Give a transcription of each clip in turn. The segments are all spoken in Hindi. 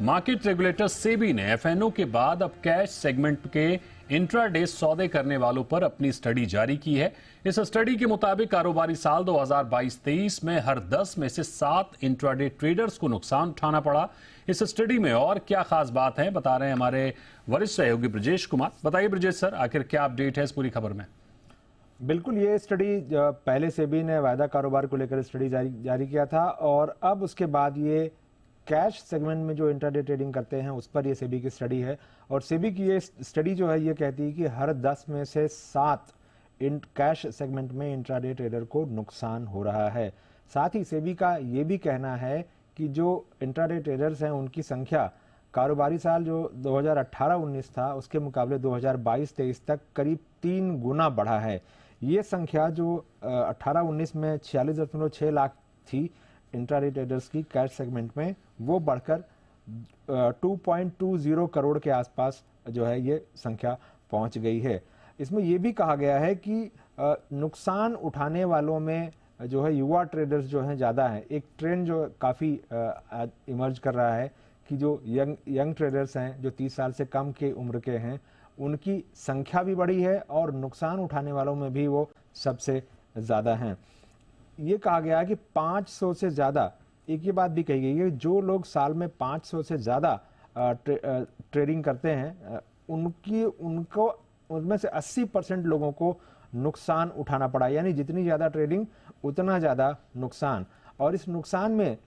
मार्केट रेगुलेटर सेबी ने एफएनओ के बाद अब कैश सेगमेंट के इंट्राडे सौदे करने वालों पर अपनी स्टडी जारी की है। इस स्टडी के मुताबिक कारोबारी साल 2022-23 में हर 10 में से 7 इंट्राडे ट्रेडर्स को नुकसान उठाना पड़ा। इस स्टडी में और क्या खास बात है, बता रहे हैं हमारे वरिष्ठ सहयोगी ब्रजेश कुमार। बताइए ब्रजेश सर, आखिर क्या अपडेट है इस पूरी खबर में? बिल्कुल, ये स्टडी पहले सेबी ने वायदा कारोबार को लेकर स्टडी जारी किया था और अब उसके बाद ये कैश सेगमेंट में जो इंट्राडे ट्रेडिंग करते हैं उस पर ये सेबी की स्टडी है। और सेबी की ये स्टडी जो है ये कहती है कि हर 10 में से 7 कैश सेगमेंट में इंट्राडे ट्रेडर को नुकसान हो रहा है। साथ ही सेबी का ये भी कहना है कि जो इंट्राडे ट्रेडर्स हैं उनकी संख्या कारोबारी साल जो 2018-19 था उसके मुकाबले 2022-23 तक करीब 3 गुना बढ़ा है। ये संख्या जो 18-19 में 46.6 लाख थी इंट्राडे ट्रेडर्स की कैश सेगमेंट में, वो बढ़कर 2.20 करोड़ के आसपास जो है ये संख्या पहुंच गई है। इसमें यह भी कहा गया है कि नुकसान उठाने वालों में जो है युवा ट्रेडर्स जो हैं ज़्यादा हैं। एक ट्रेंड जो काफ़ी इमर्ज कर रहा है कि जो यंग ट्रेडर्स हैं जो 30 साल से कम के उम्र के हैं उनकी संख्या भी बढ़ी है और नुकसान उठाने वालों में भी वो सबसे ज़्यादा हैं। ये कहा गया है कि 500 से ज़्यादा, एक ये बात भी कही गई है, जो लोग साल में 500 से ज़्यादा ट्रेडिंग करते हैं उनको उनमें से 80% लोगों को नुकसान उठाना पड़ा। यानी जितनी ज़्यादा ट्रेडिंग उतना ज़्यादा नुकसान। और इस नुकसान में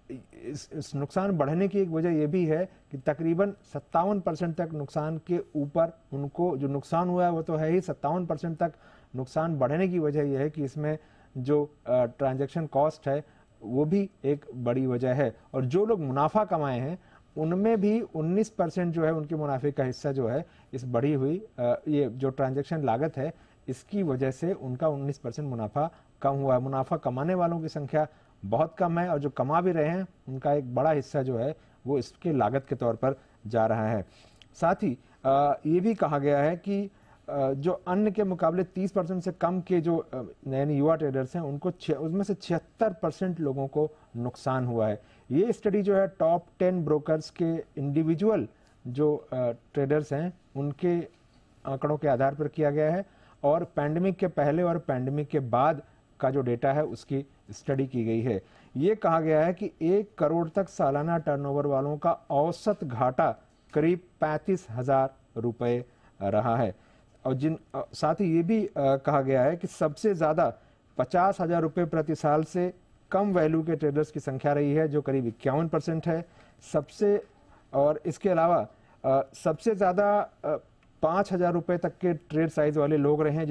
इस नुकसान बढ़ने की एक वजह यह भी है कि तकरीबन 57% तक नुकसान के ऊपर उनको जो नुकसान हुआ है वो तो है ही, 57% तक नुकसान बढ़ने की वजह यह है कि इसमें जो ट्रांजैक्शन कॉस्ट है वो भी एक बड़ी वजह है। और जो लोग मुनाफा कमाए हैं उनमें भी 19% जो है उनके मुनाफे का हिस्सा जो है इस बढ़ी हुई ये जो ट्रांजैक्शन लागत है इसकी वजह से उनका 19% मुनाफा कम हुआ है। मुनाफा कमाने वालों की संख्या बहुत कम है और जो कमा भी रहे हैं उनका एक बड़ा हिस्सा जो है वो इसके लागत के तौर पर जा रहा है। साथ ही ये भी कहा गया है कि जो अन्य के मुकाबले 30% से कम के जो नए युवा ट्रेडर्स हैं उनको उसमें से 76% लोगों को नुकसान हुआ है। ये स्टडी जो है टॉप 10 ब्रोकर्स के इंडिविजुअल जो ट्रेडर्स हैं उनके आंकड़ों के आधार पर किया गया है और पैंडेमिक के पहले और पैंडेमिक के बाद का जो डेटा है उसकी स्टडी की गई है। ये कहा गया है कि 1 करोड़ तक सालाना टर्नओवर वालों का औसत घाटा करीब 35,000 रुपये रहा है। और साथ ही ये भी कहा गया है कि सबसे ज़्यादा 50,000 रुपये प्रति साल से कम वैल्यू के ट्रेडर्स की संख्या रही है जो करीब 51% है। और इसके अलावा सबसे ज़्यादा 5,000 रुपये तक के ट्रेड साइज वाले लोग रहे हैं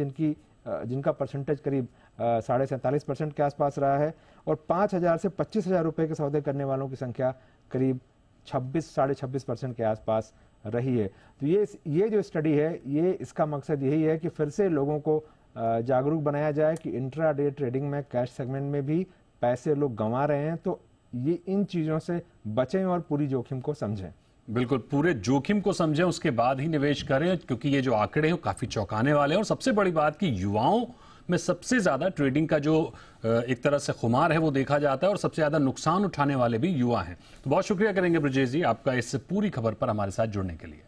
जिनका परसेंटेज करीब 47.5% के आसपास रहा है। और 5,000 से 25,000 रुपये के सौदे करने वालों की संख्या करीब 26-26.5% के आसपास रही है। तो ये जो स्टडी है ये इसका मकसद यही है कि फिर से लोगों को जागरूक बनाया जाए कि इंट्राडे ट्रेडिंग में कैश सेगमेंट में भी पैसे लोग गंवा रहे हैं, तो ये इन चीज़ों से बचें और पूरी जोखिम को समझें। बिल्कुल, पूरे जोखिम को समझें उसके बाद ही निवेश करें, क्योंकि ये जो आंकड़े हैं काफ़ी चौंकाने वाले हैं। और सबसे बड़ी बात कि युवाओं में सबसे ज़्यादा ट्रेडिंग का जो एक तरह से खुमार है वो देखा जाता है और सबसे ज़्यादा नुकसान उठाने वाले भी युवा हैं। तो बहुत शुक्रिया करेंगे ब्रजेश जी आपका इस पूरी खबर पर हमारे साथ जुड़ने के लिए।